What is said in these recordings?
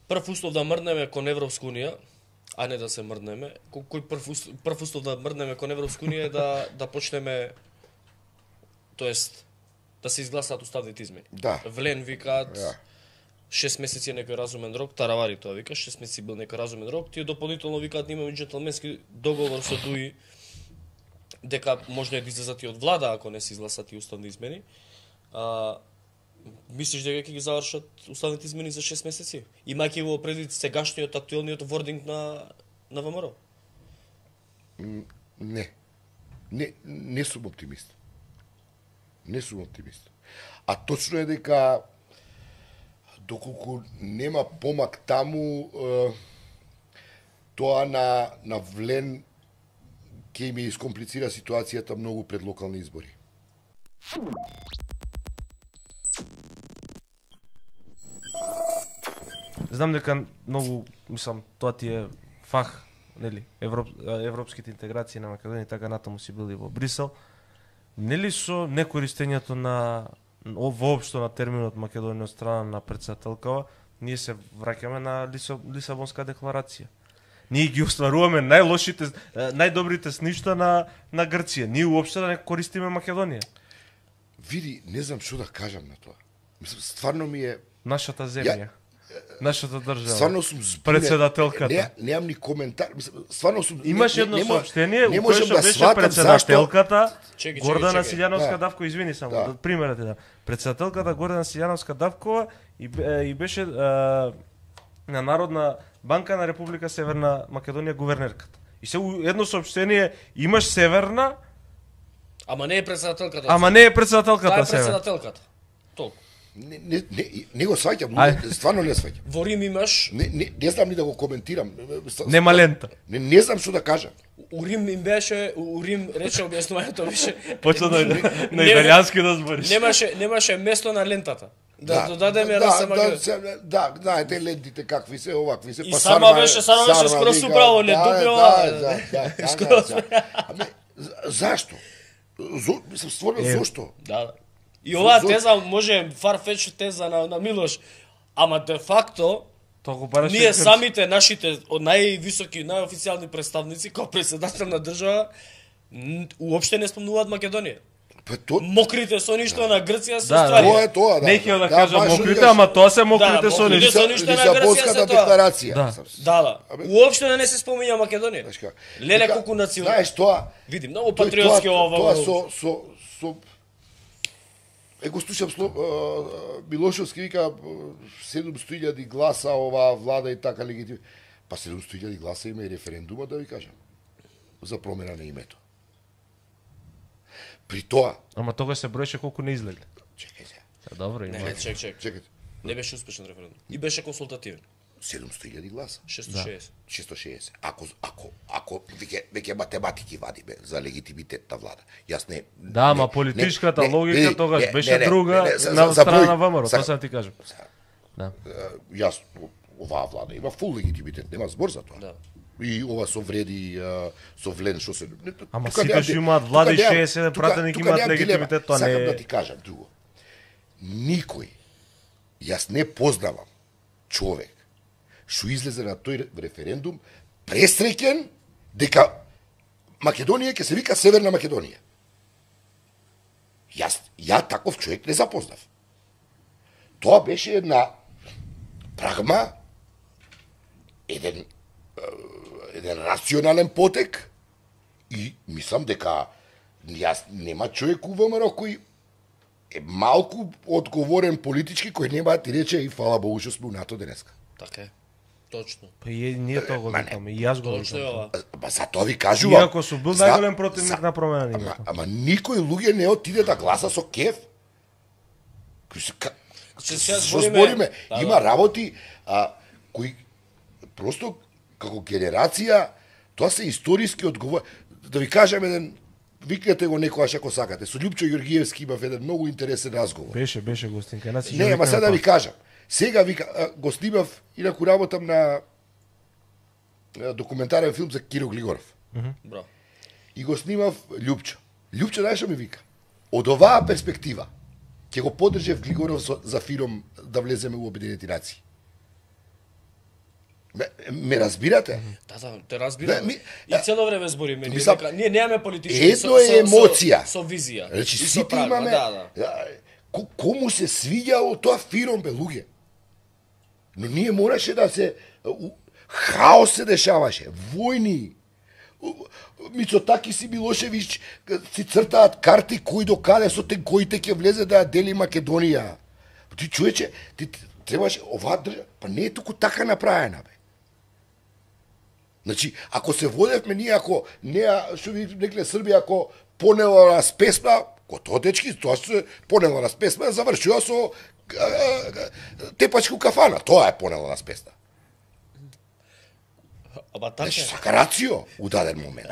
Прв услов да мрднеме кон Европска унија, а не да се мрднеме. Кој прв услов да мрднеме кон Европска унија е да почнеме, тоест да се изгласаат уставните измени. Да. Влен викаат 6 месеци е некој разумен рок, Таравари тоа вика, 6 месеци бил некој разумен рок, тие дополнително викаат имаме џентлменски договор со Дуи дека може да излезат и од влада ако не се изгласат и уставни измени. Мислиш дека ќе ги завршат уставните измени за 6 месеци? Имајќи во предвид сегашниот актуелниот вординг на ВМРО? Не сум оптимист. Не сум оптимист. А точно е дека доколку нема помак таму, тоа на Влен ќе ми искомплицира ситуацијата многу пред локални избори. Знам дека многу, мислам, тоа ти е фах, нели, европските интеграции на Македонија и така натаму си били во Брисел. Нели со некористењето на воопшто на терминот Македонија од страна на претседателкава, ние се враќаме на Лисабонска декларација. Ние ги остваруваме најлошите, најдобрите сништа на Грција. Ние уопште да не користиме Македонија. Види, не знам што да кажам на тоа. Мислам, стварно ми е нашата земја. Нашата држава. Стварно сум збунет. Председателката. Немам ни коментар. Стварно сум. Имаш едно соопштение не у кое можам што да беше сватам председателката Чеки, Гордана Силјановска Давкова, извини само, Да. примерот е да. Председателката Гордана Силјановска Давкова и беше на Народна банка на Република Северна Македонија гувернерката. И се едно соопштение имаш Северна, Ама не е председателката. ама не е Таа председателката е Северна. председателката. Толку. Не го сваќам, стварно не сваќам. Во Рим имаш, Не знам ни да го коментирам. Нема лента. Не знам што да кажам. у Рим им беше, у Рим рече објаснувањето беше Почна на италијански да збориш. немаше место на лентата. Да додадеме Раса Македонија. Да, знаете лентите какви се, овакви се. И Сарма беше скроз управо, не дупила. Аме, зашто? Мислам, стварно, зошто? Да. И оваа теза може фарфетч теза на Милош, ама де факто Тоа го бараше ние Грција. самите нашите од највисоки, најофицијални представници како претседател на држава уопште не спомнуваат Македонија. Мокрите соништа на Грција се ствари. Тоа е тоа, да. Не ќе да кажам баш мокрите, викаш. ама тоа се мокрите Да, соништа. мокрите соништа на Грција се Лисабонската тоа. декларација. Да. Уопште не се спомиња Македонија. Знаеш како? Леле Дека, колку национ. Знаеш тоа, Види, многу патриотски ова. Тоа со го слушам Милошовски вика 700.000 гласа оваа влада и така легитим. Па 700.000 гласа има и референдума, да ви кажам, за промена на името. При тоа, Ама тогаш се броеше колку не излегле. чекај се, Добро, има. Не, чек. чекајте, Не беше успешен референдум. И беше консултативен. 700.000 гласа. 660. 660. Ако веќе математики вадиме за легитимитет на влада. Јас не. Да, ама политичката логика тогаш беше не, друга на за страна број. на ВМРО, тоа сам ти кажам. Да. Јас оваа влада има фул легитимитет, нема збор за тоа. Да. И ова со вреди, со Влен, што се... Ама тука сикаш немам- имаат влада и тука немам- 67 тука- пратеници тука имаат немам легитимитет, дилема. тоа не Сакам е- да ти кажам друго. Никој, јас не познавам човек што излезе на тој референдум пресреќен дека Македонија ќе се вика Северна Македонија. Ја таков човек не запознав. Тоа беше една прагма, еден рационален потек и мислам дека јас нема човек у ВМРО кој е малку одговорен политички кој нема да ти рече и фала Богу што сме у НАТО денеска. Така е. Точно. Па и ние тоа го викаме, и јас го Точно е викам. ова. Ба за тоа ви кажувам. Иако сум бил најголем противник на промена на името. Ама никој луѓе не отиде да гласа со кеф. Че сега Што збориме- збориме? Да, Има работи кои просто како генерација тоа се историски одговор. Да ви кажам еден, викнете го некојаш ако сакате. Со Љупчо Ѓоргиевски имав еден многу интересен разговор. Беше гостинка. Нас Не, ама сега да ви кажам. Сега вика, го снимав, инаку работам на документарен филм за Киро Глигоров. Браво. И го снимав Љупчо. Љупчо, знаеш што ми вика? Од оваа перспектива, ќе го поддржев Глигоров за филм да влеземе у Обединети нации. Ме разбирате? Да, те разбирам. Ми- И цело време збориме, Мислам, ние немаме политички едно е емоција. со визија. Значи, И со сите прагма, имаме... да. Кому се свиѓало тоа фиром, бе, луѓе? Но ние мораше да се... Хаос се дешаваше, војни. Мицотакис и Милошевич си цртаат карти кој до каде со тенкоите ќе влезе да ја дели Македонија. Ти човече, ти требаше оваа држава, па не е туку така направена, бе. Значи, ако се водевме ние, ако не, што ви рекле Србија, ако понела нас песма, тоа дечки, тоа се понела нас песма, завршува со тепачка кафана, тоа е понела нас песма. Ама така Значи, е. сака рацио у даден момент.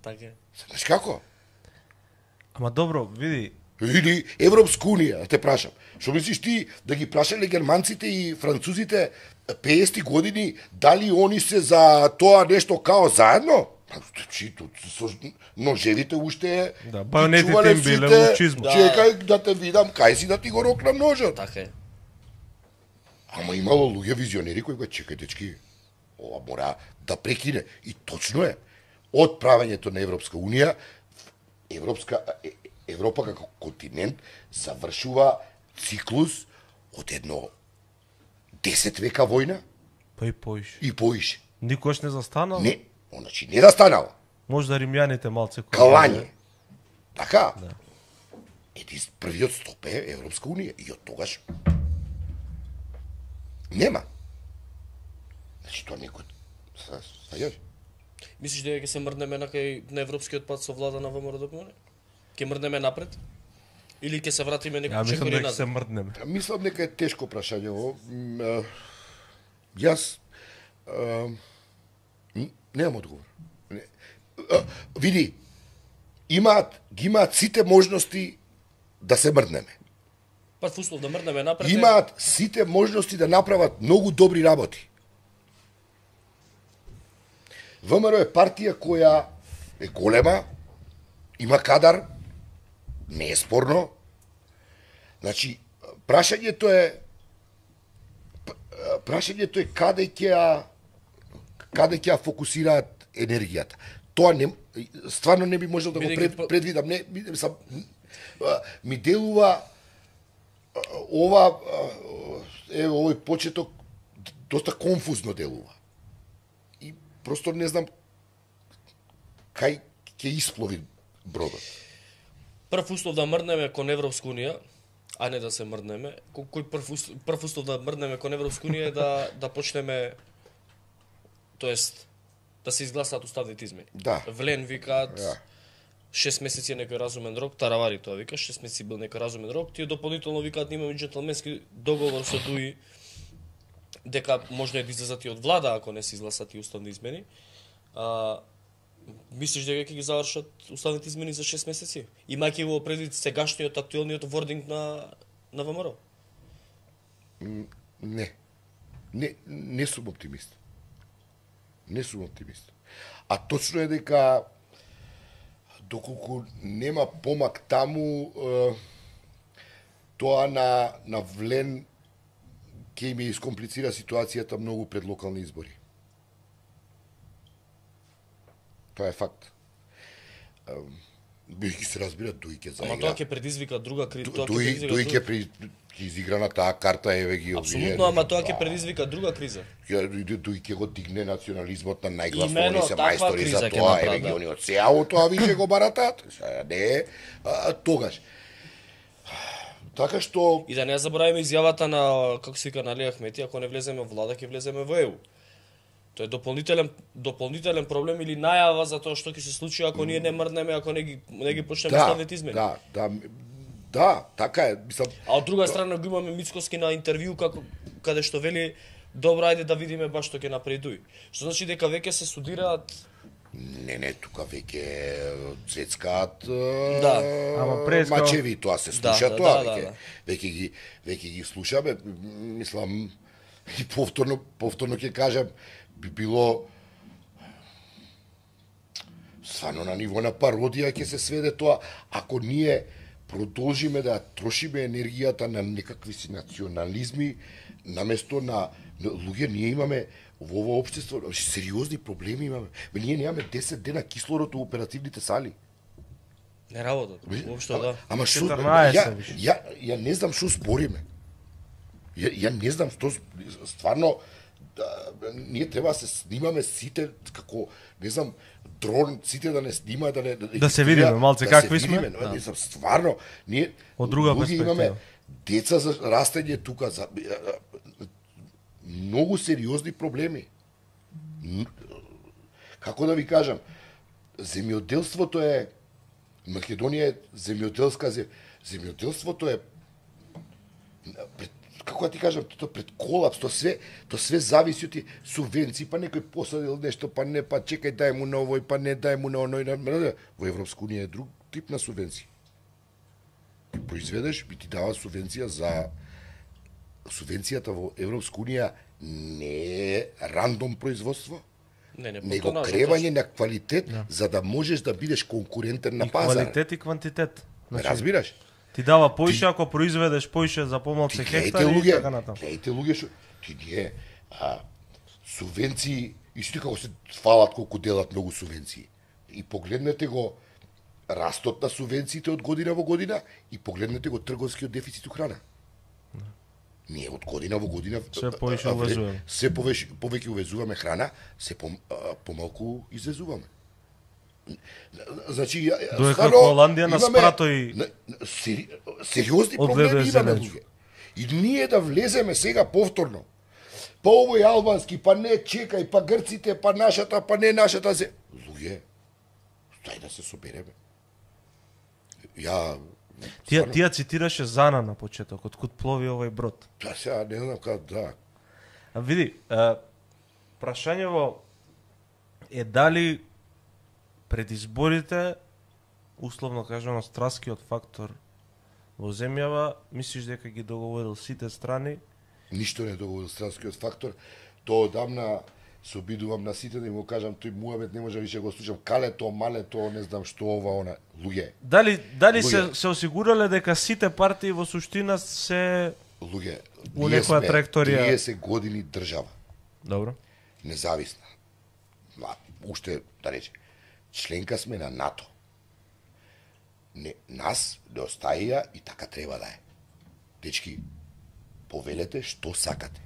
Така е. Знаеш како? Ама добро, види, Или Европска унија, да те прашам. Што мислиш ти да ги прашале германците и французите 50 години, дали они се за тоа нешто као заедно? Чито, со ножевите уште Да, ги бајонетите чувале им биле сите. во чизма. Чекај да те видам, кај си да ти го рокнам ножот. Така е. Ама имало луѓе визионери кои го чекај дечки, ова мора да прекине. И точно е. Од правењето на Европска унија, Европа како континент завршува циклус од едно 10 века војна па и поише. и поише. Никош не застанал? Не, значи не да станало. Може да римјаните малце кои... Калање. Така? Да. Првиот стоп е Европска унија и од тогаш нема. Значи тоа некој сваѓаш? Мислиш дека ќе се мрднеме на европскиот пат со влада на ВМРО ДПМН? Ќе мрднеме напред? Или ќе се вратиме Ја некој мислам чекори дека се назад? мрднеме. Мислам дека е тешко прашање ово. Јас немам одговор. Види, ги имаат сите можности да се мрднеме. Прв услов да мрднеме напред. Имаат сите можности да направат многу добри работи. ВМРО е партија која е голема, има кадар, не е спорно. Значи, прашањето е каде ќе ја фокусираат енергијата. Тоа не стварно не би можел да го предвидам. Не, мислам, ми делува овој почеток доста конфузно делува. И просто не знам кај ќе исплови бродот. Прв услов да мрднеме кон Европска унија, а не да се мрднеме. Кој прв услов да мрднеме кон Европска унија е да почнеме, тоест да се изгласаат уставните измени. Да. Влен викаат Да. 6 месеци е некој разумен рок, Таравари тоа вика, 6 месеци бил некој разумен рок, тие дополнително викаат имаме џентлменски договор со Дуи дека можно да излезат и од влада ако не се изгласат и уставни измени. Мислиш дека ќе ги завршат уставните измени за 6 месеци? Имајќи во предвид сегашниот актуелниот вординг на ВМРО? Не сум оптимист. Не сум оптимист. А точно е дека доколку нема помак таму, тоа на Влен ќе ми искомплицира ситуацијата многу пред локални избори. Тоа е факт. Бијќи се разбира, Дуи ќе заигра. Ама тоа ќе предизвика друга криза. Дуи ќе изигра на таа карта, еве ги овие. Апсолутно, ама тоа ќе предизвика друга криза. Дуи ќе го дигне национализмот на најгласно, Имено они се таква мајстори криза за ќе тоа, направат, еве ги да. они од сеало тоа више го баратат. Не, тогаш. Така што И да не забораваме изјавата на, како се вика, на Али Ахмети, ако не влеземе во влада, ќе влеземе во ЕУ. Тоа е дополнителен проблем или најава за тоа што ќе се случи ако ние не мрднеме, ако не ги почнеме уставните измени. Да, така е. Мислам, А од друга страна го имаме Мицкоски на интервју каде што вели добро, ајде да видиме баш што ќе направи Дуи. Што значи дека веќе се студираат. не, тука веќе цецкаат Да. Ама преска- мачеви, тоа се слуша, Да, тоа да. веќе ги слушаме. Мислам, и повторно ќе кажам, би било стварно на ниво на пародија ќе се сведе тоа, ако ние продолжиме да трошиме енергијата на некакви си национализми, наместо на Но, луѓе, ние имаме во ова општество сериозни проблеми имаме. Ние немаме 10 дена кислород у оперативните сали. Не работат. Воопшто да. Ама што 14 ја не знам што збориме. Ја не знам што стварно ние треба да се снимаме сите како не знам дрон сите да не снима Да се видиме малце какви сме. Не знам стварно ние Од друга луѓе имаме перспектива. деца за растење тука за многу сериозни проблеми. Како да ви кажам, земјоделството е Македонија е земјоделска земјоделството е како да ти кажам, тоа пред колапс, тоа све зависи од субвенции, па некој посадил нешто, па не, па чекај дај му на овој, па не дај му на оној. Во Европска унија е друг тип на субвенции. Ти произведеш, би ти дава субвенција за субвенцијата во Европска унија не е рандом производство, него кревање на квалитет за да можеш да бидеш конкурентен на пазар. Квалитет и квантитет. Разбираш? Ти дава поише ако произведеш поише за помалку хектари и така натаму. Гледајте луѓе што ти ние субвенции исто како се фалат колку делат многу субвенции. И погледнете го растот на субвенциите од година во година и погледнете го трговскиот дефицит у храна. Ние од година во година се повеќе увезуваме. Се повеќе увезуваме храна, се помалку извезуваме. Значи, доека Холандија нас пратои сериозни проблеми имаме луѓе. И ние да влеземе сега повторно. Па овој албански, па не чекај, па грците, па нашата, па не нашата се. Луѓе, стај да се собереме. Тија цитираше Зана на почетокот, код плови овој брод. Та сега не знам како да. А види, прашањево е дали пред изборите, условно кажано, страскиот фактор во земјава, мислиш дека ги договорил сите страни? Ништо не договорил странскиот фактор. Тоа одамна се обидувам на сите да им го кажам, тој муабет не може више го слушам, калето, малето, не знам што ова, она, луѓе. Дали се осигурале дека сите партии во суштина се луѓе, у некоја траекторија 30 години држава. Добро. Независна. Уште да рече, членка сме на НАТО. Нас не остаја и така треба да е. Дечки, повелете што сакате.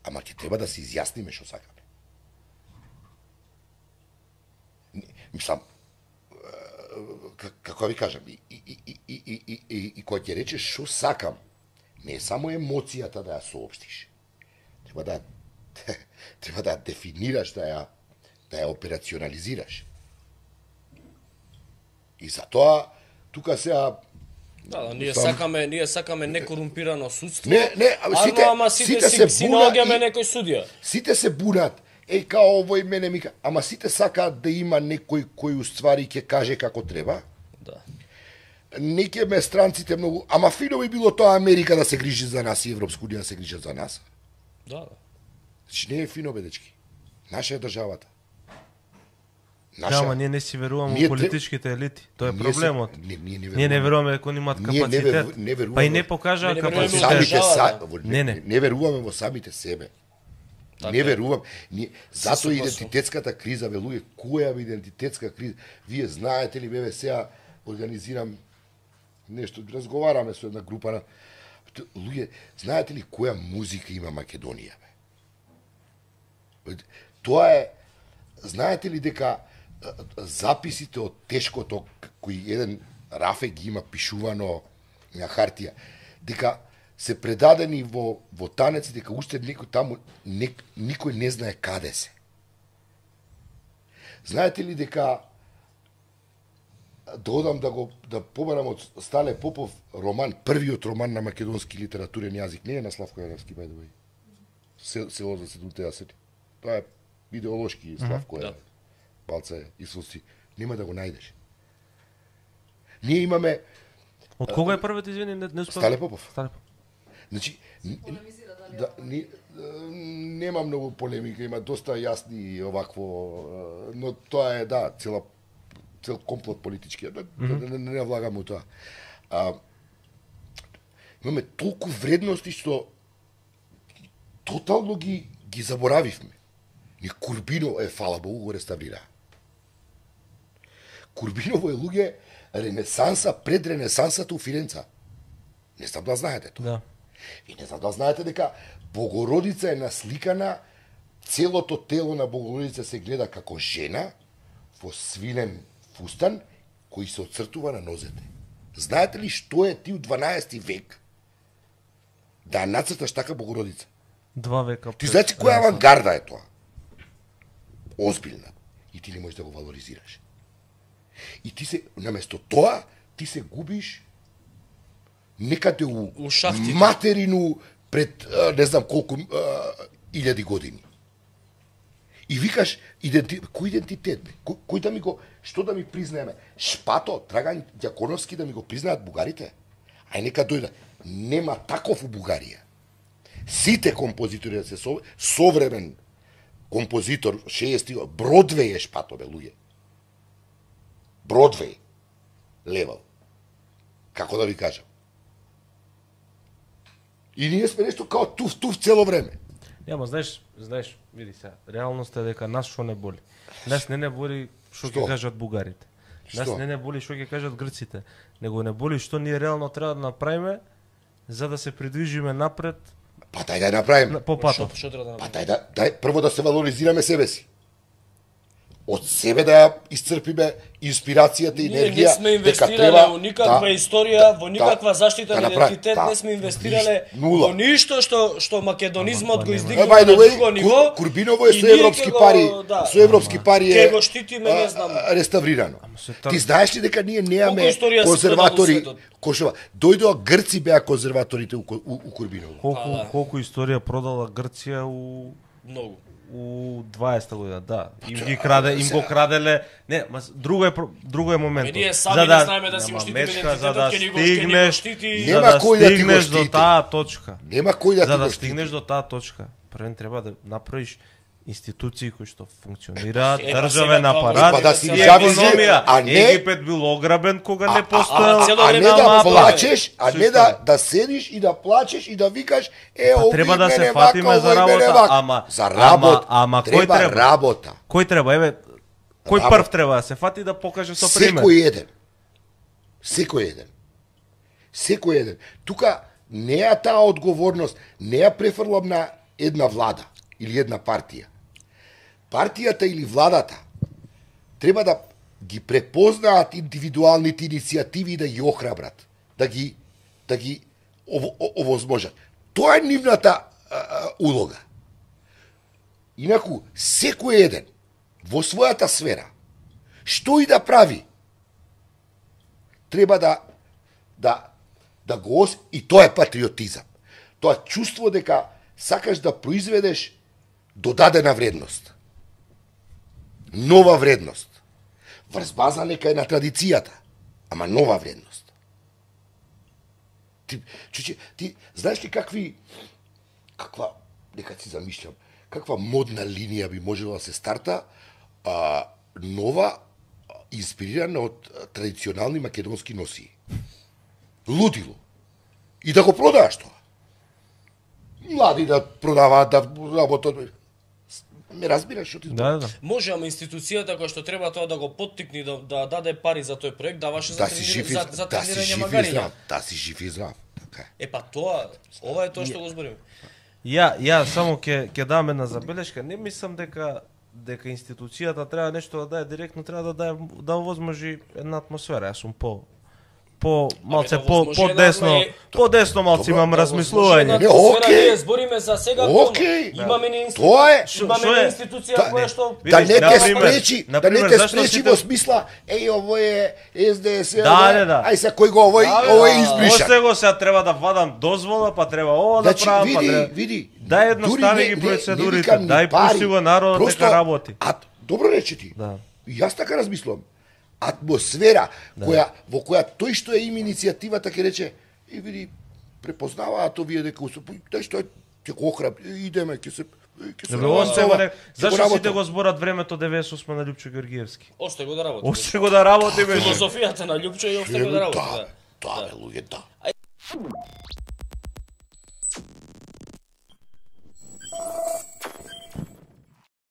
Ама ќе треба да се изјасниме што сакаме. Мислам, како ви кажам, и кога ќе речеш што сакам, не е само емоцијата да ја соопштиш. Треба да ја дефинираш, да ја операционализираш. И затоа тука сега ние сакаме некорумпирано судство. Не, ама сите си наоѓаме некој судија. Сите се бунат. Као овој мене мика, ама сите сакаат да има некој кој уствари ќе каже како треба. Да. Не ќе ме странците многу, ама фино би било тоа Америка да се грижи за нас и Европска унија да се грижат за нас. Да. Значи не е фино бе дечки. Наша е државата. Ама ние не си веруваме во политичките елити. Тоа е проблемот. Ние не веруваме дека они имаат капацитет. Па и не покажаа капацитет. Не веруваме во самите себе. Не верувам. Затоа идентитетската криза, бе луѓе, која е идентитетска криза? Вие знаете ли, бе, сега организирам нешто, разговараме со една група на луѓе, знаете ли која музика има Македонија, бе? Тоа е, знаете ли дека записите од тешкото кои еден Рафе ги има пишувано на хартија, дека се предадени во танеци, дека уште некој таму никој не знае каде се. Знаете ли дека додам да побарам од Стале Попов роман, првиот роман на македонски литературен јазик, не е на Славко Јаровски, by the way. Село за седумте јасени. Тоа е идеолошки Славко Јаровски. Балца е Исуси. Нема да го најдеш. Ние имаме... Од кога е првиот, извини, не успев? Стале Попов. Стале Попов. Значи, нема многу полемика, има доста јасни овакво, но тоа е, да, цел комплот политички, не влагам у тоа. Имаме толку вредности што тотално ги заборавивме. Ни Курбиново е, фала Богу, го реставрира. Курбиново е луѓе ренесанса пред ренесансата у Фиренца. Не знам да знаете тоа. Да. И не знам да знаете дека Богородица е насликана, целото тело на Богородица се гледа како жена во свилен фустан кој се оцртува на нозете. Знаете ли што е ти у 12 век да нацрташ така Богородица? 2 века. Ти знаеш која авангарда е тоа? Озбилна. И ти не можеш да го валоризираш. И ти се, наместо тоа, ти се губиш некаде у шахтите. материну пред не знам колку илјади години. И викаш, кој идентитет? Кој да ми го, што да ми признаеме? Шпато, Драган Ѓаконовски да ми го признаат бугарите? Ај нека дојда. Нема таков у Бугарија. Сите композитори да се современ композитор, 60 Бродвеј е Шпато, бе, луѓе. Бродвеј. Левел. Како да ви кажам? И ние сме нешто као туф цело време. Ама знаеш, види сега, реалноста е дека нас што не боли. Нас не боли што ќе кажат бугарите. Нас не боли што ќе кажат грците. Него не боли што ние реално треба да направиме за да се придвижиме напред. Па дај да ја направиме. По патот. Што треба да Па направиме? дај прво да се валоризираме себе си. Од себе да ја исцрпиме инспирацијата и Ние енергија. не сме инвестирале во никаква историја, во никаква заштита на идентитет, не сме инвестирале во ништо што македонизмот го издигнува на друго ниво. Курбиново е и со ние европски ќе го- пари, да. со европски пари Ќе е го штитиме, не знам. реставрирано. Ти знаеш ли дека ние немаме Колку историја се конзерватори? продава во Кошова. Дојдоа Грци беа конзерваторите у Курбиново. Колку историја продала Грција Многу. у 20-та година, да. Им го краделе. Не, ма друго е моментот. Ние сами не знаеме да си го штитиме идентитетот, за да ќе ни го стигнеш, штити. за Нема да кој да ти го стигнеш до штити. таа точка. Нема кој да За ти да го стигнеш штити. до таа точка, првен треба да направиш институции кои што функционираат, Е, па државен сега тоа апарат, Па да си и зависи, економија. а не- Египет бил ограбен кога не постоел. цело А време не да мапа, плачеш, а Со не историја. да седиш и да плачеш и да викаш Па овој треба да се мене фатиме вака, за овој мене работа, вака. За работа. ама кој треба треба? работа. Кој треба? Еве, кој Работа. прв треба да се фати да покаже со пример? Секој еден. Секој еден. Секој еден. Тука не е таа одговорност, не ја префрлам на една влада или една партија. Партијата или владата треба да ги препознаат индивидуалните иницијативи и да ги охрабрат, да ги овозможат. Тоа е нивната улога. Инаку, секој еден во својата сфера, што и да прави, треба да го и тоа е патриотизам. Тоа чувство дека сакаш да произведеш додадена вредност. Нова вредност. Врз база нека е на традицијата, ама нова вредност. Ти знаеш ли каква, нека си замислям, каква модна линија би можела да се старта, нова, инспирирана од традиционални македонски носии. Лудило. И да го продааш тоа. Млади да продаваат, да работат. Ме разбираш што ти зборам? Да. Може, ама институцијата која што треба тоа да го поттикне да даде пари за тој проект, даваше за Да си жив и за тренирање здрав. магариња. Да си жив и здрав. Така е. Па тоа, ова е тоа што го збориме. Ја само ќе дам една забелешка. Не мислам дека институцијата треба нешто да даде директно, треба да овозможи една атмосфера. Јас сум малце по десно малце имам размислување. Не, окей. Ние збориме за сега Окей. Имаме ни Тоа е. институција која што Да не те например, спречи, да не например, те зашто спречи сите- во смисла, ово е СДС, Да. ај се кој го ово е избриша. Още го сега треба да вадам дозвола, па треба ова да Значи, правам, па види, треба... види. Дај едностави ги процедурите, дај пусти го народот дека работи. Добро рече ти. Да. И јас така размислувам. Атмосфера во која тој што е има иницијативата ќе рече и види препознаваат овие дека тој што ќе го охраб, идеме ќе се Зашто сите го зборат времето 98 на Љупчо Георгиевски? Осте го да работи. Осте го да работи, бе. Филозофијата на Љупчо и осте го да работи. Тоа бе луѓе, да.